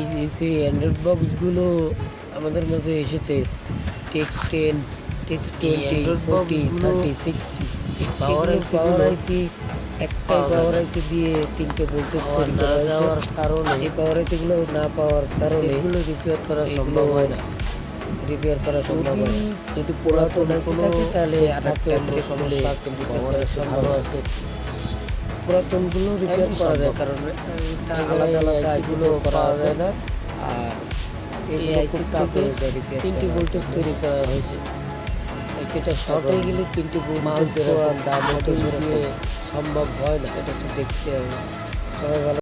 এই অ্যান্ড্রয়েড বক্সগুলো আমাদের মাঝে এসেছে টেক্স 10, টেক্স 20, 40, 30, 60 পাওয়ার আইসি একটাই পাওয়ার আইসি দিয়ে 3টে ভোল্টেজ তৈরি করা যাওয়ার কারণে এই পাওয়ার আইসিগুলো না পাওয়ার কারণে এগুলো রিপেয়ার করা সম্ভব হয় না। যদি পুরাতন আইসি থাকে তাহলে আটাকে সমস্যা, কিন্তু পাওয়ার আইসি ভালো আছে পুরাতনগুলো রিপেয়ার করা যায়, কারণ আলাদা আলাদা আইসিগুলো করা যায় না। আর এই আইসি থেকে 3টি ভোল্টেজ তৈরি করা হয়েছে। এটা শর্ট হয়ে গেলে 3টি ভোল্টেজ দাম সম্ভব হয় না, এটা তো দেখতে হবে। সবাই ভালো।